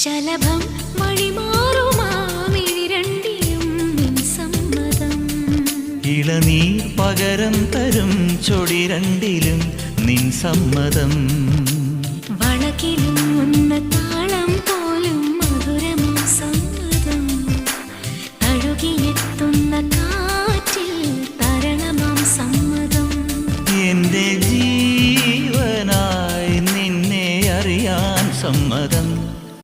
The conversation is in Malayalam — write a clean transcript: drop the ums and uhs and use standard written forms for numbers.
ശലഭം വഴിമാറുമാമിഴിരണ്ടിലും നിൻ സമ്മതം. ഇളനീർ പകരം തരും ചൊടി രണ്ടിലും നിൻ സമ്മതം.